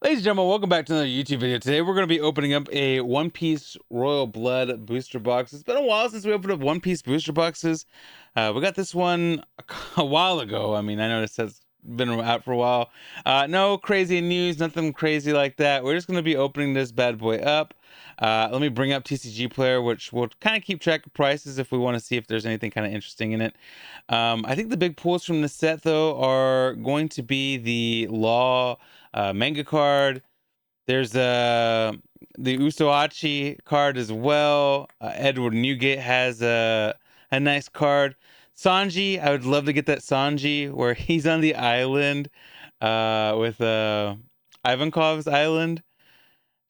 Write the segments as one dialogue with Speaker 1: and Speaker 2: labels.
Speaker 1: Ladies and gentlemen, welcome back to another YouTube video. Today we're going to be opening up a One Piece Royal Blood booster box. It's been a while since we opened up One Piece booster boxes. We got this one a while ago. I mean, I know this has been out for a while. No crazy news, nothing crazy like that. We're just going to be opening this bad boy up. Let me bring up TCG Player, which will kind of keep track of prices if we want to see if there's anything kind of interesting in it. I think the big pulls from the set, though, are going to be the Law manga card. There's the Usoachi card as well. Edward Newgate has a nice card. Sanji, I would love to get that Sanji where he's on the island with Ivankov's island.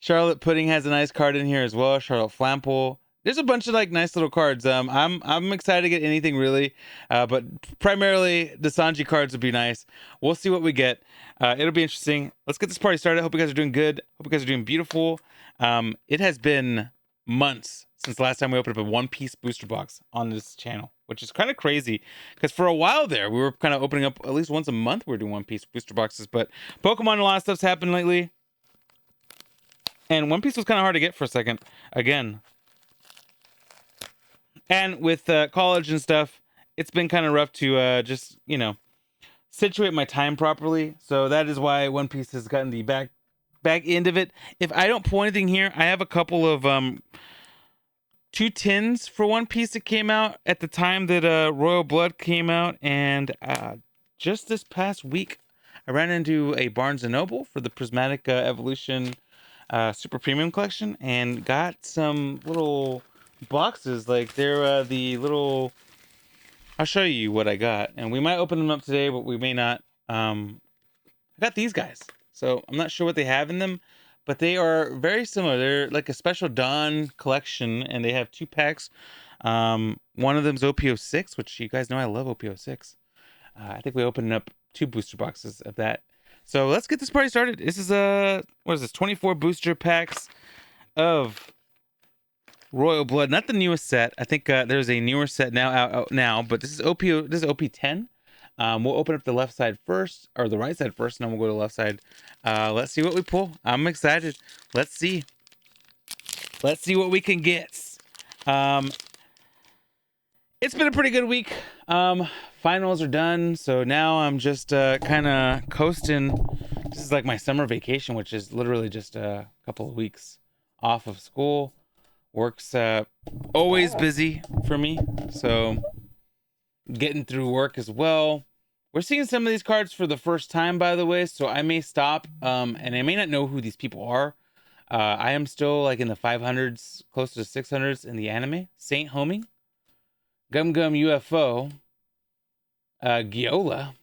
Speaker 1: Charlotte Pudding has a nice card in here as well. Charlotte Flample. There's a bunch of like nice little cards. I'm excited to get anything really, but primarily the Sanji cards would be nice. We'll see what we get. It'll be interesting. Let's get this party started. Hope you guys are doing good. Hope you guys are doing beautiful. It has been months since last time we opened up a One Piece booster box on this channel, which is kind of crazy because for a while there we were kind of opening up at least once a month. We were doing One Piece booster boxes, but Pokemon and a lot of stuff's happened lately. And One Piece was kind of hard to get for a second, again. And with college and stuff, it's been kind of rough to just, situate my time properly. So that is why One Piece has gotten the back end of it. If I don't pull anything here, I have a couple of 2 tins for One Piece that came out at the time that Royal Blood came out. And just this past week, I ran into a Barnes & Noble for the Prismatic Evolution Super Premium Collection and got some little boxes. Like they're the little... I'll show you what I got. And we might open them up today, but we may not. I got these guys. So I'm not sure what they have in them, but they are very similar. They're like a special Dawn collection, and they have 2 packs. One of them is OP06, which you guys know I love OP06. I think we opened up 2 booster boxes of that. So let's get this party started. This is what is this? 24 booster packs of Royal Blood. Not the newest set. I think there's a newer set out now, but this is This is OP10. We'll open up the left side first, or the right side first, and then we'll go to the left side. Let's see what we pull. I'm excited. Let's see. Let's see what we can get. It's been a pretty good week. Finals are done, so now I'm just kind of coasting. This is like my summer vacation, which is literally just a couple of weeks off of school. Work's always busy for me, so getting through work as well. We're seeing some of these cards for the first time, by the way, so I may stop, and I may not know who these people are. I am still like in the 500s, close to 600s in the anime. Saint Homing, Gum Gum UFO, Giola.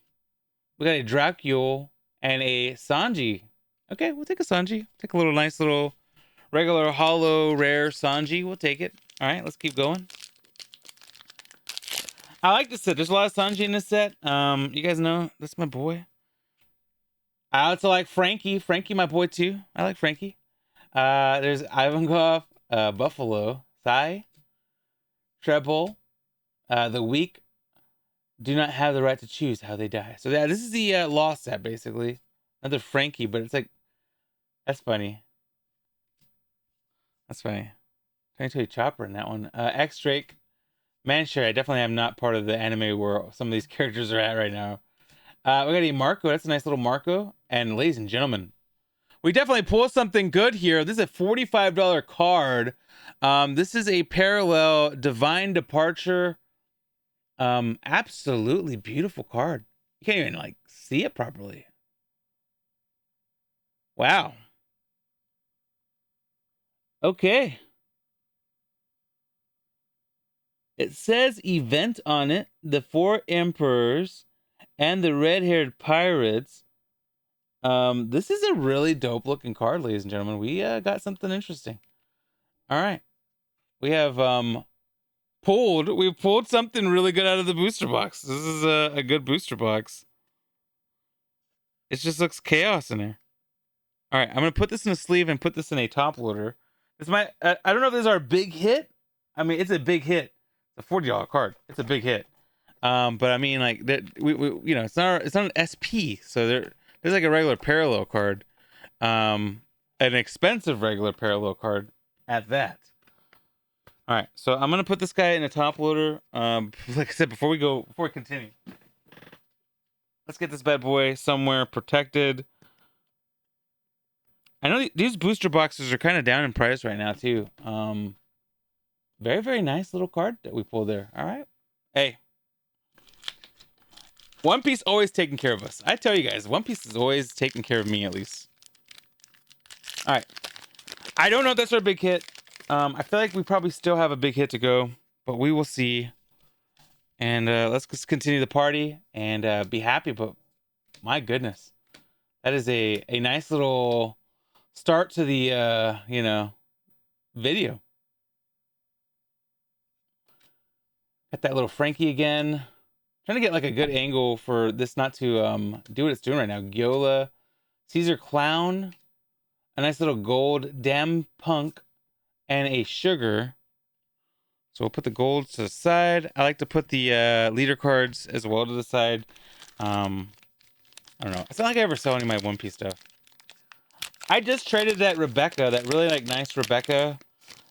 Speaker 1: We got a Dracule and a Sanji. Okay, we'll take a Sanji. Take a little nice little regular hollow rare Sanji. We'll take it. All right, let's keep going. I like this set. There's a lot of Sanji in this set. You guys know that's my boy. I also like Frankie. Frankie, my boy too. I like Frankie. There's Ivankov, Buffalo, Sai, Treble, the Weak do not have the right to choose how they die. So yeah, this is the Law set basically. Another Frankie, but it's like that's funny. That's funny. Trying to a Chopper in that one. X Drake. Man, sure, I definitely am not part of the anime where some of these characters are at right now. We got a Marco. That's a nice little Marco. And ladies and gentlemen, we definitely pull something good here. This is a $45 card. This is a parallel Divine Departure. Absolutely beautiful card. You can't even like see it properly. Wow. Okay. It says event on it, the 4 emperors and the red-haired pirates. This is a really dope looking card, ladies and gentlemen. We got something interesting. All right. We have we've pulled something really good out of the booster box. This is a good booster box. It just looks chaos in there. All right, I'm gonna put this in a sleeve and put this in a top loader. This might I don't know if this is our big hit. I mean, it's a big hit. It's a $40 card. It's a big hit. But I mean, like that we it's not an SP, so there's like a regular parallel card. An expensive regular parallel card at that. All right, so I'm gonna put this guy in a top loader. Like I said, before we continue, let's get this bad boy somewhere protected. I know these booster boxes are kind of down in price right now too. Very, very nice little card that we pulled there. All right, hey, One Piece always taking care of us. I tell you guys, One Piece is always taking care of me at least. All right, I don't know if that's our big hit. I feel like we probably still have a big hit to go, but we will see. And let's just continue the party and be happy. But my goodness, that is a nice little start to the video. Got that little Frankie again. Trying to get like a good angle for this not to do what it's doing right now. Gyola, Caesar Clown, a nice little gold Damn Punk, and a Sugar. So we'll put the gold to the side. I like to put the leader cards as well to the side. I don't know. It's not like I ever sell any of my One Piece stuff. I just traded that Rebecca, that really like nice Rebecca,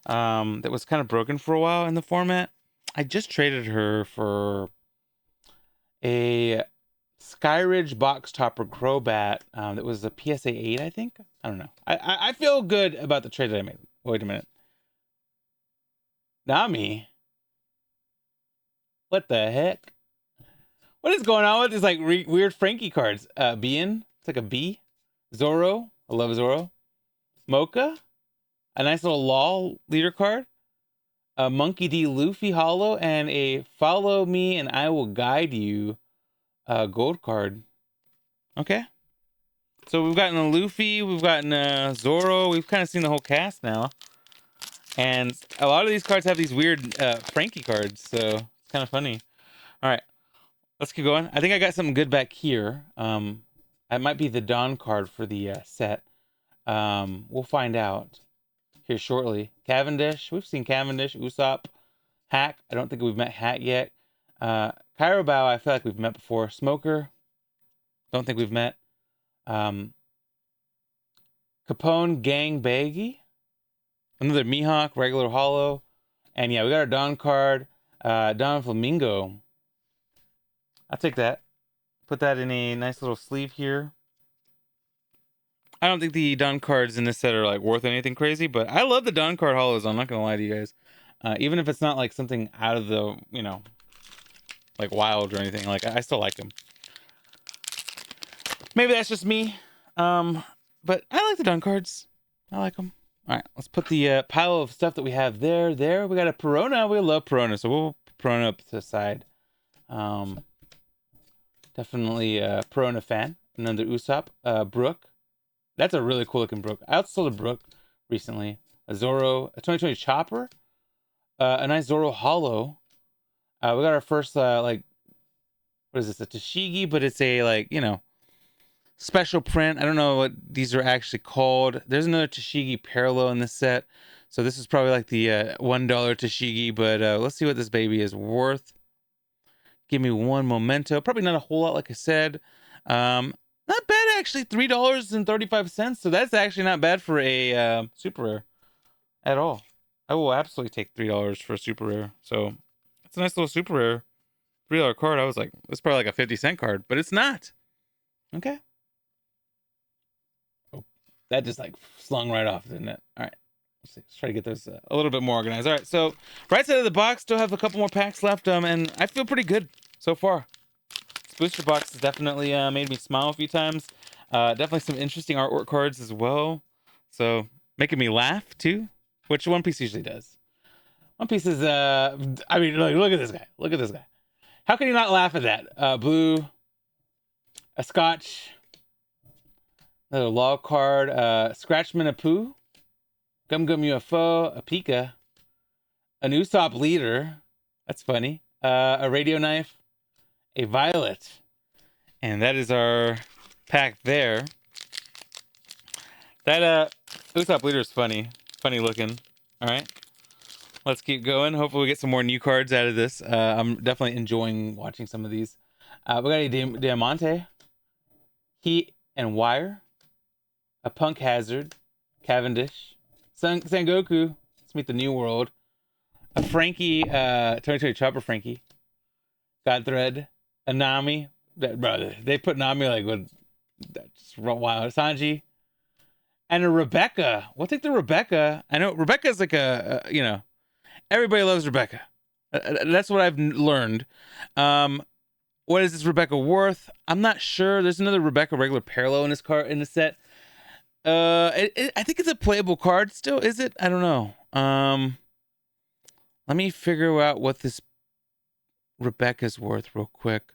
Speaker 1: that was kind of broken for a while in the format. I just traded her for a Skyridge box topper Crobat that was a PSA 8, I think. I don't know. I feel good about the trade that I made. Wait a minute. Nami? What the heck? What is going on with these like weird Frankie cards? Bien? It's like a B. Zoro? I love Zoro. Mocha? A nice little LOL leader card. A Monkey D Luffy holo and a Follow Me and I Will Guide You gold card. Okay. So we've gotten a Luffy, we've gotten Zoro, we've kind of seen the whole cast now. And a lot of these cards have these weird Frankie cards, so it's kind of funny. All right, let's keep going. I think I got something good back here. It might be the Dawn card for the set. We'll find out here shortly. Cavendish, we've seen Cavendish, Usopp, Hack. I don't think we've met Hack yet. Kairobow, I feel like we've met before. Smoker, don't think we've met. Capone Gang Baggy, another Mihawk, regular holo. And yeah, we got our Dawn card, Don Flamingo. I'll take that. Put that in a nice little sleeve here. I don't think the Dawn cards in this set are like worth anything crazy, but I love the Dawn card holos. I'm not gonna lie to you guys. Even if it's not like something out of the, like wild or anything, like I still like them. Maybe that's just me. But I like the Dawn cards. I like them. All right, let's put the pile of stuff that we have there. There, we got a Perona. We love Perona, so we'll put Perona up to the side. Definitely a Perona fan. Another Usopp. Brook. That's a really cool looking Brook. I also sold a Brook recently. A Zoro, a 2020 Chopper. A nice Zoro holo. We got our first, what is this? A Tashigi, but it's a, special print. I don't know what these are actually called. There's another Tashigi parallel in this set. So this is probably like the $1 Tashigi, but let's see what this baby is worth. Give me one memento. Probably not a whole lot, like I said. Not bad, actually. $3.35. So that's actually not bad for a super rare at all. I will absolutely take $3 for a super rare. So it's a nice little super rare. $3 card. I was like, it's probably like a 50-cent card, but it's not. Okay. That just like slung right off, didn't it? All right, let's try to get this a little bit more organized. All right, so right side of the box, still have a couple more packs left, and I feel pretty good so far. This booster box has definitely made me smile a few times. Definitely some interesting artwork cards as well, so making me laugh too, which One Piece usually does. One Piece is I mean, look at this guy. Look at this guy. How can you not laugh at that? Blue, a Scotch. Another law card, Scratchman Apu, Gum Gum UFO, a Pika, an Usopp leader, that's funny, a radio knife, a Violet, and that is our pack there. That Usopp leader is funny looking. All right, let's keep going. Hopefully we get some more new cards out of this. I'm definitely enjoying watching some of these. We got a Diamante, Heat and Wire. a Punk Hazard, Cavendish, Sangoku. Let's meet the New World. A Frankie, 2020 Chopper Frankie. Godthread, a Nami. Brother, they put Nami like with that's wild. Sanji, and a Rebecca. We'll take the Rebecca. I know Rebecca's like everybody loves Rebecca. That's what I've learned. What is this Rebecca worth? I'm not sure. There's another Rebecca regular parallel in this card in the set. I think it's a playable card still. Is it? I don't know. Let me figure out what this Rebecca's worth real quick.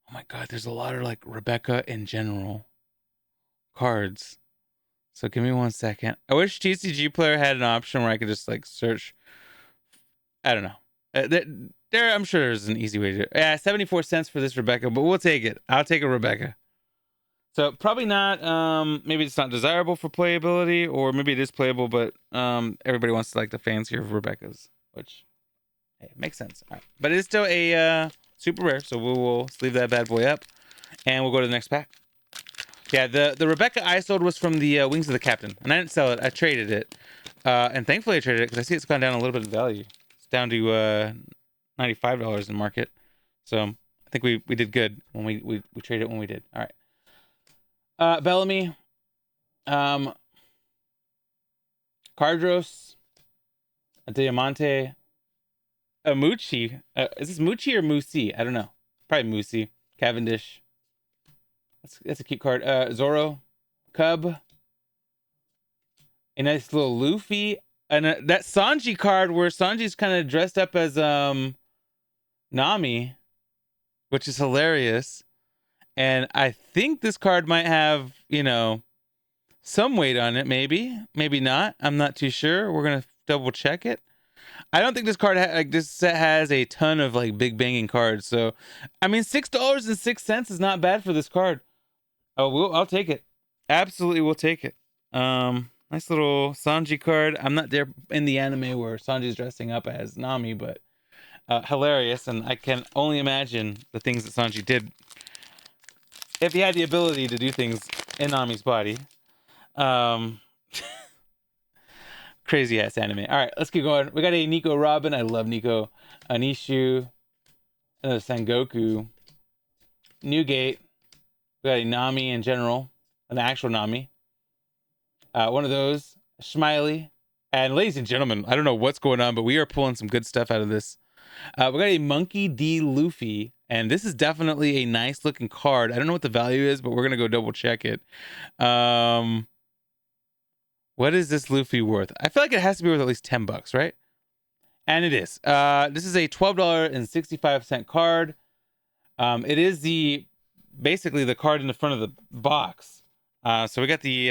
Speaker 1: Oh my god, there's a lot of like Rebecca in general cards. So give me 1 second. I wish TCG Player had an option where I could just like search. I don't know. There, I'm sure there's an easy way to do it. Yeah, 74 cents for this Rebecca, but we'll take it. I'll take a Rebecca. So probably not. Maybe it's not desirable for playability, or maybe it is playable, but everybody wants to like the fancier of Rebecca's, which hey, makes sense. All right. But it is still a super rare, so we'll sleeve that bad boy up, and we'll go to the next pack. Yeah, the Rebecca I sold was from the Wings of the Captain, and I didn't sell it. I traded it, and thankfully I traded it because I see it's gone down a little bit in value. It's down to $95 in market, so I think we did good when we traded it when we did. All right, Bellamy, Cardros, a Diamante, a Mucci. Is this Mucci or Musi? I don't know. Probably Musi. Cavendish. That's a cute card. Zoro, Cub, a nice little Luffy, and that Sanji card where Sanji's kind of dressed up as Nami, which is hilarious. And I think this card might have, some weight on it. Maybe not. I'm not too sure. We're gonna double check it. I don't think this card this set has a ton of like big banging cards. So, I mean, $6.06 is not bad for this card. Oh, I'll take it. Absolutely, we'll take it. Nice little Sanji card. I'm not there in the anime where Sanji's dressing up as Nami, but hilarious, and I can only imagine the things that Sanji did if he had the ability to do things in Nami's body. Crazy ass anime. All right, let's keep going. We got a Nico Robin. I love Nico. Anishu, another Sengoku, Newgate. We got a Nami in general, an actual Nami. One of those, Smiley. And ladies and gentlemen, I don't know what's going on, but we are pulling some good stuff out of this. We got a Monkey D. Luffy, and this is definitely a nice looking card. I don't know what the value is, but we're gonna go double check it. What is this Luffy worth? I feel like it has to be worth at least $10, right? And it is. This is a $12.65 card. It is basically the card in the front of the box. So we got the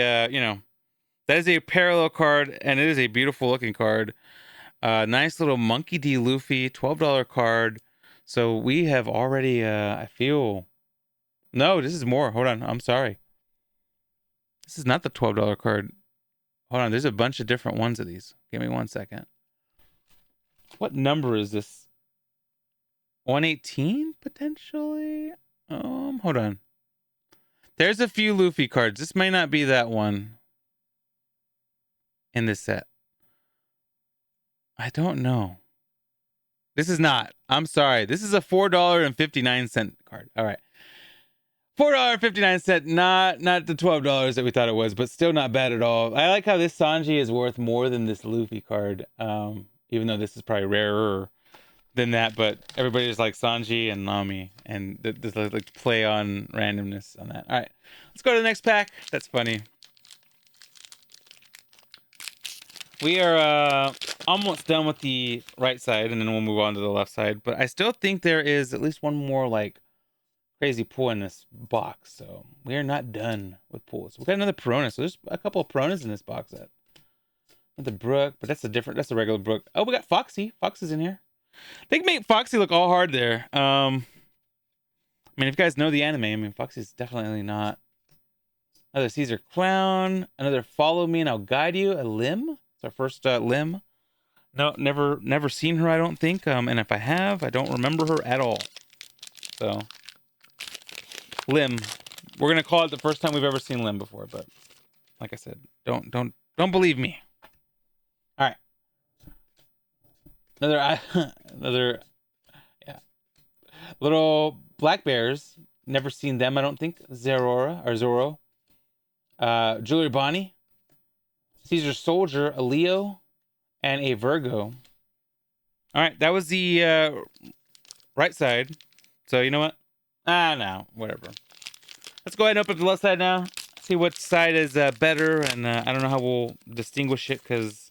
Speaker 1: that is a parallel card, and it is a beautiful looking card. Nice little Monkey D. Luffy, $12 card. So we have already I feel no, this is more. Hold on, I'm sorry. This is not the $12 card. Hold on, there's a bunch of different ones of these. Give me 1 second. What number is this? 118 potentially? Hold on. There's a few Luffy cards. This may not be that one in this set. I don't know. This is not. I'm sorry. This is a $4.59 card. All right. $4.59, not the $12 that we thought it was, but still not bad at all. I like how this Sanji is worth more than this Luffy card, even though this is probably rarer than that. But everybody just like Sanji and Nami, and there's like play on randomness on that. All right, let's go to the next pack. That's funny. We are almost done with the right side, and then we'll move on to the left side. But I still think there is at least one more like crazy pull in this box, so we are not done with pulls. We got another Perona, so there's a couple of Peronas in this box set. Not the Brook, but that's a regular Brook. Oh, we got Foxy. Foxy's in here. They can make Foxy look all hard there. I mean, if you guys know the anime, I mean, Foxy's definitely not. Another Caesar Clown. Another Follow Me and I'll Guide You. A Lim. It's our first Lim. No, never seen her, I don't think. And if I have, I don't remember her at all. So Lim. We're gonna call it the first time we've ever seen Lim before, but Like I said, don't believe me. All right. Another yeah. Little black bears. Never seen them, I don't think. Zerora or Zoro. Jewelry Bonnie. Caesar Soldier, a Leo, and a Virgo. All right, that was the right side. So you know what? No, whatever. Let's go ahead and open up the left side now. See what side is better, and I don't know how we'll distinguish it because,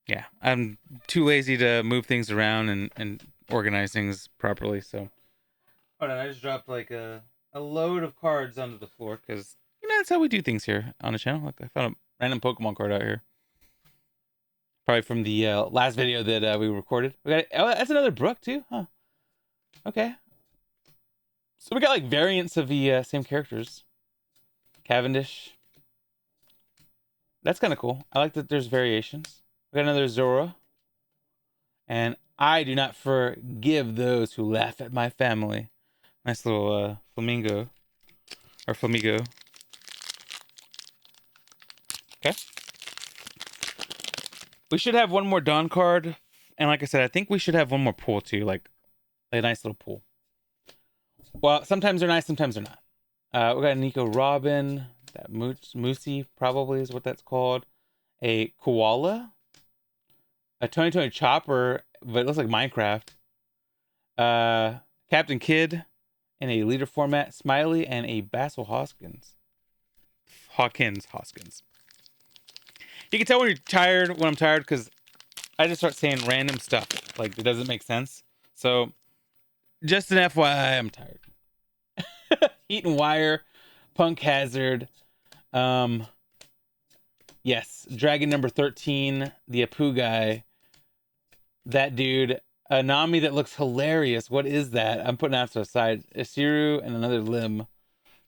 Speaker 1: yeah, I'm too lazy to move things around and organize things properly. So, hold on, I just dropped like a load of cards onto the floor because that's how we do things here on the channel. Look, I found a random Pokemon card out here. Probably from the last video that we recorded. We got that's another Brook too, huh? Okay. So we got like variants of the same characters. Cavendish. That's kind of cool. I like that there's variations. We got another Zora. And I do not forgive those who laugh at my family. Nice little flamingo. Or flamigo. Okay. We should have one more Dawn card. And like I said, I think we should have one more pool too. Like a nice little pool. Well, sometimes they're nice, sometimes they're not. We got a Nico Robin. That Moosey probably is what that's called. A Koala. A 2020 Chopper, but it looks like Minecraft. Captain Kidd in a leader format. Smiley and a Basil Hoskins. Hoskins. You can tell when you're tired, when I'm tired, because I just start saying random stuff. Like, it doesn't make sense. So, just an FYI, I'm tired. Heat and Wire, Punk Hazard. Yes, Dragon number 13, the Apu guy. That dude. A Nami that looks hilarious. What is that? I'm putting out to the side. Isiru and another Lim.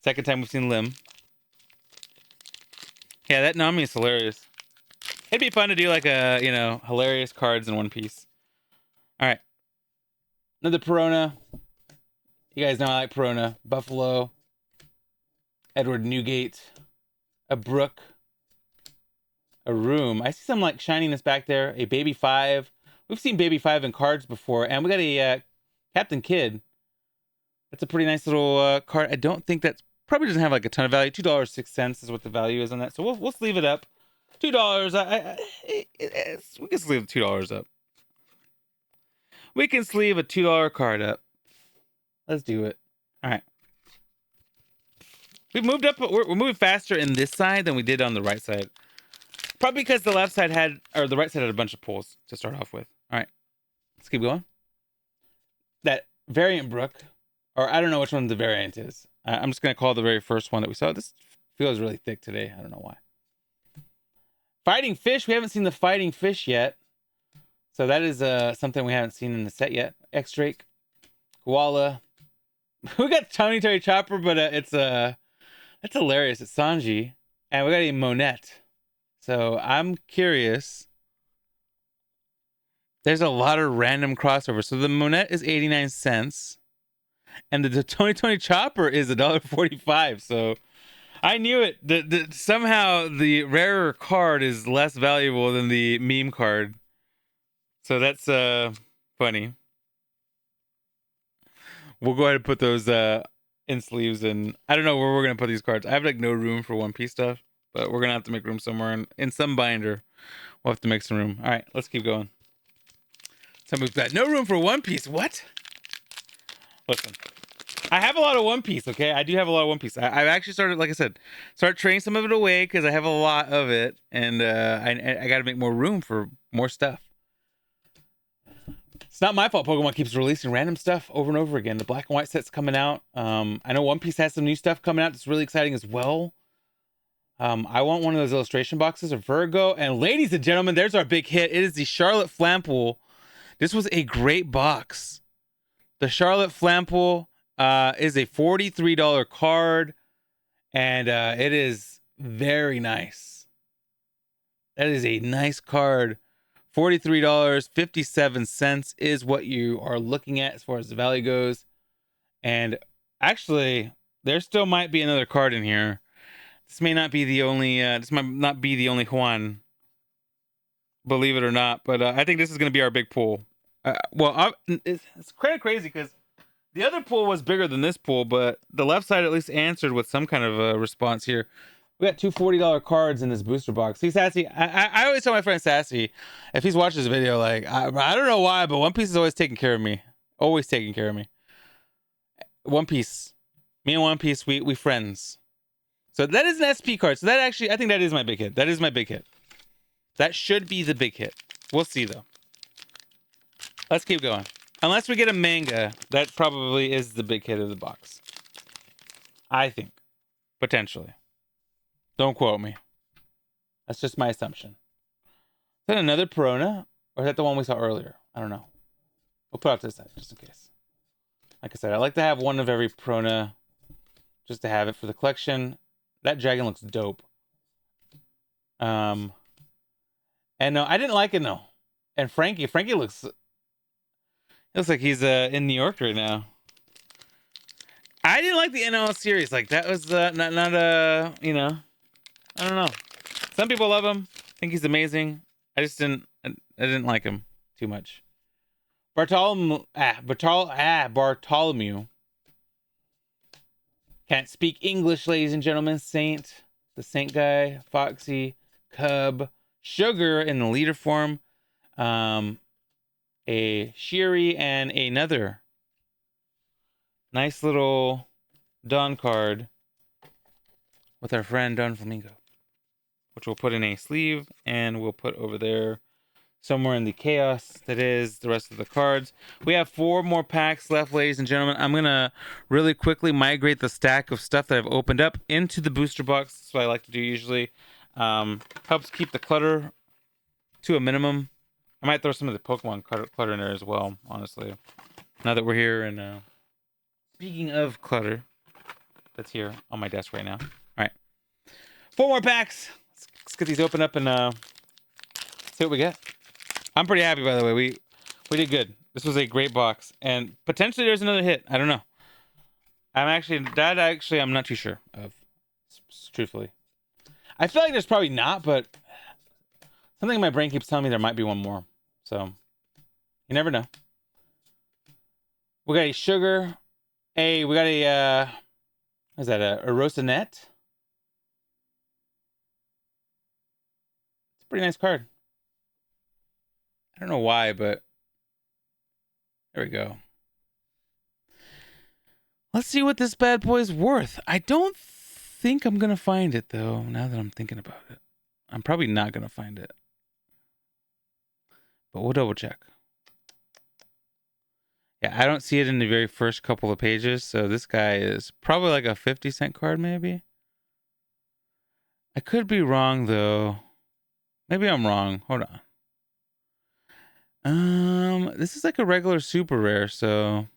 Speaker 1: Second time we've seen Lim. Yeah, that Nami is hilarious. It'd be fun to do like a, hilarious cards in one piece. All right. Another Perona. You guys know I like Perona. Buffalo. Edward Newgate. A Brook. A Room. I see some like shininess back there. A Baby 5. We've seen Baby 5 in cards before. And we got a Captain Kidd. That's a pretty nice little card. I don't think that's probably doesn't have like a ton of value. $2.06 is what the value is on that. So we'll sleeve it up. $2. We can sleeve $2 up. We can sleeve a $2 card up. Let's do it. All right. We've moved up. We're moving faster in this side than we did on the right side. Probably because the left side the right side had a bunch of pulls to start off with. All right. Let's keep going. That variant Brook, or I don't know which one the variant is. I'm just going to call the very first one that we saw. This feels really thick today. I don't know why. Fighting Fish. We haven't seen the Fighting Fish yet. So that is something we haven't seen in the set yet. X-Drake. Koala. We got Tony Chopper, but it's hilarious. It's Sanji. And we got a Monette. So I'm curious. There's a lot of random crossovers. So the Monette is 89 cents. And the Tony Chopper is $1.45. So I knew it. Somehow the rarer card is less valuable than the meme card. So that's funny. We'll go ahead and put those in sleeves, and I don't know where we're gonna put these cards. I have like no room for One Piece stuff, but we're gonna have to make room somewhere in some binder. We'll have to make some room. All right, let's keep going. Somebody's got no room for One Piece. What? Listen, I have a lot of One Piece. Okay, I do have a lot of One Piece. I've actually started, like I said, trading some of it away because I have a lot of it, and I got to make more room for more stuff. It's not my fault Pokemon keeps releasing random stuff over and over again. The black and white set's coming out. I know One Piece has some new stuff coming out that's really exciting as well. I want one of those illustration boxes of Virgo. And ladies and gentlemen, there's our big hit. It is the Charlotte Flampool. This was a great box. The Charlotte Flampool is a $43 card. And it is very nice. That is a nice card. $43.57 is what you are looking at as far as the value goes. And actually, there still might be another card in here This may not be the only. This might not be the only Juan. Believe it or not, but I think this is going to be our big pool. It's kind of crazy because the other pool was bigger than this pool, but the left side at least answered with some kind of a response here. We got two $40 cards in this booster box. See, Sassy, I always tell my friend Sassy, if he's watching this video, like, I don't know why, but One Piece is always taking care of me. Always taking care of me. One Piece. Me and One Piece, we friends. So that is an SP card. So that actually, I think that is my big hit. That is my big hit. That should be the big hit. We'll see, though. Let's keep going. Unless we get a manga, that probably is the big hit of the box. I think. Potentially. Don't quote me. That's just my assumption. Is that another Perona? Or is that the one we saw earlier? I don't know. We'll put it off to the side, just in case. Like I said, I like to have one of every Perona. Just to have it for the collection. That dragon looks dope. And no, I didn't like it, no. And Frankie looks... It looks like he's in New York right now. I didn't like the NL series. Like, that was not you know... I don't know. Some people love him. Think he's amazing. I just didn't. I didn't like him too much. Bartholomew. Can't speak English, ladies and gentlemen. Saint, the Saint guy, Foxy, Cub, Sugar in the leader form, a Shiri, and another nice little Don card with our friend Don Flamingo, which we'll put in a sleeve and we'll put over there somewhere in the chaos that is the rest of the cards. We have 4 more packs left, ladies and gentlemen. I'm going to really quickly migrate the stack of stuff that I've opened up into the booster box. That's what I like to do usually. Helps keep the clutter to a minimum. I might throw some of the Pokemon clutter in there as well, honestly. Now that we're here, and speaking of clutter, that's here on my desk right now. All right. 4 more packs. Let's get these open up and see what we get. I'm pretty happy, by the way. We did good. This was a great box, and potentially there's another hit. I don't know. I'm not too sure of, truthfully. I feel like there's probably not, but something in my brain keeps telling me there might be one more. So you never know. We got a Sugar. We got a is that a Rosinette? It's a pretty nice card. I don't know why, but there we go. Let's see what this bad boy's worth. I don't think I'm going to find it, though, now that I'm thinking about it. I'm probably not going to find it. But we'll double check. Yeah, I don't see it in the very first couple of pages, so this guy is probably like a 50-cent card, maybe. I could be wrong, though. Maybe I'm wrong. Hold on. This is like a regular super rare, so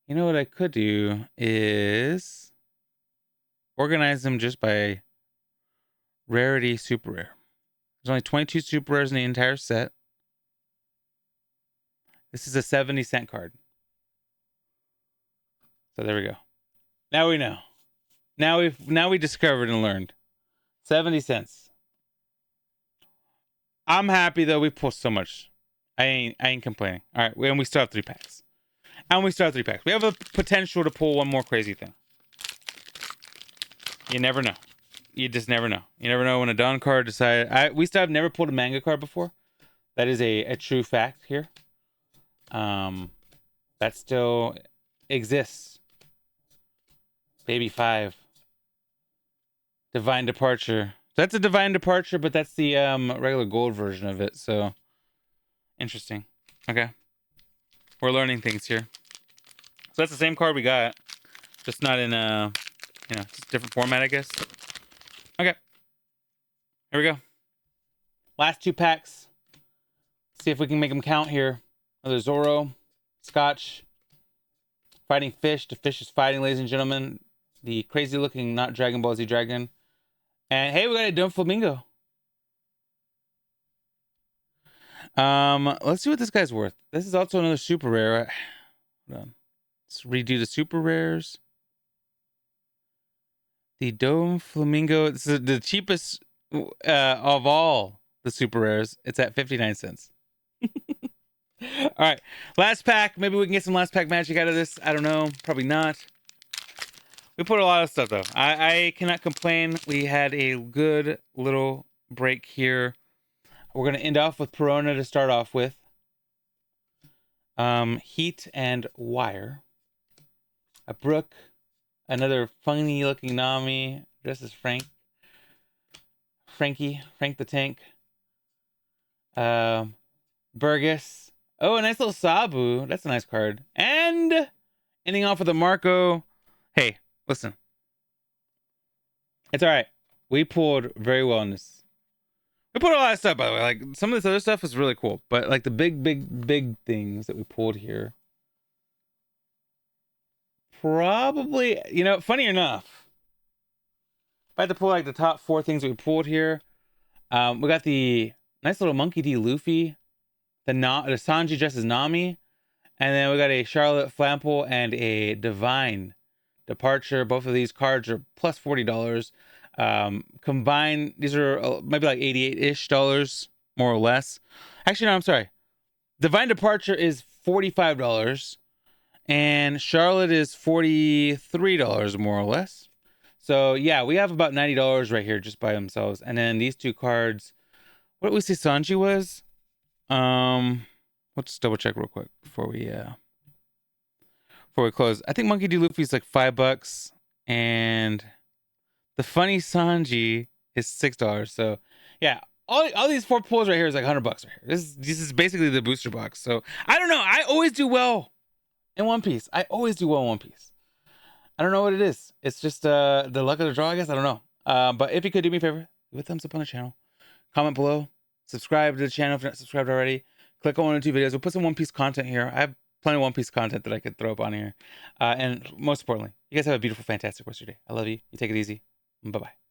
Speaker 1: you know what I could do is organize them just by rarity super rare. There's only 22 super rares in the entire set. This is a 70-cent card. So there we go. Now we know. Now we discovered and learned. 70 cents. I'm happy though. We pulled so much. I ain't complaining. All right, and we still have 3 packs. We have a potential to pull one more crazy thing. You never know. You just never know. You never know when a Don card decided. We still have never pulled a manga card before. That is a true fact here. That still exists. Baby 5. Divine Departure. That's a Divine Departure, but that's the regular gold version of it. So interesting. Okay. We're learning things here. So that's the same card we got, just not in just different format, I guess. Okay. Here we go. Last 2 packs. See if we can make them count here. Another Zoro, Scotch, fighting Fish. The Fish is fighting, ladies and gentlemen. The crazy looking, not Dragon Ball Z dragon. And hey, we got a Don Flamingo. Let's see what this guy's worth. This is also another super rare. Hold on. Let's redo the super rares. The Dome Flamingo. This is the cheapest of all the super rares. It's at 59 cents. All right, last pack. Maybe we can get some last pack magic out of this. I don't know. Probably not. We put a lot of stuff though. I cannot complain. We had a good little break here. We're gonna end off with Perona to start off with. Heat and Wire. A Brook. Another funny looking Nami dressed as Frank. Frank the Tank. Burgess. Oh, a nice little Sabu. That's a nice card. And ending off with a Marco. Hey, listen. It's all right. We pulled very well in this. We pulled a lot of stuff, by the way. Like, some of this other stuff is really cool. But, like, the big things that we pulled here. Probably, you know, funny enough, if I had to pull, like, the top 4 things that we pulled here, we got the nice little Monkey D. Luffy. The Sanji dressed as Nami. And then we got a Charlotte Flample and a Divine Departure. Both of these cards are plus $40. Combined, these are maybe like $88-ish, more or less. Actually, no, I'm sorry. Divine Departure is $45. And Charlotte is $43, more or less. So, yeah, we have about $90 right here just by themselves. And then these 2 cards, what did we say Sanji was? Let's double check real quick before we close. I think Monkey D. Luffy's like $5, and the funny Sanji is $6. So yeah, all these 4 pulls right here is like $100 right here. This is basically the booster box. So I don't know. I always do well in One Piece. I always do well in One Piece. I don't know what it is. It's just the luck of the draw, I guess. I don't know. But if you could do me a favor, leave a thumbs up on the channel, comment below, subscribe to the channel if you're not subscribed already. Click on 1 or 2 videos. We'll put some One Piece content here. I have plenty of One Piece content that I could throw up on here. And most importantly, you guys have a beautiful, fantastic rest of your day. I love you. You take it easy. Bye-bye.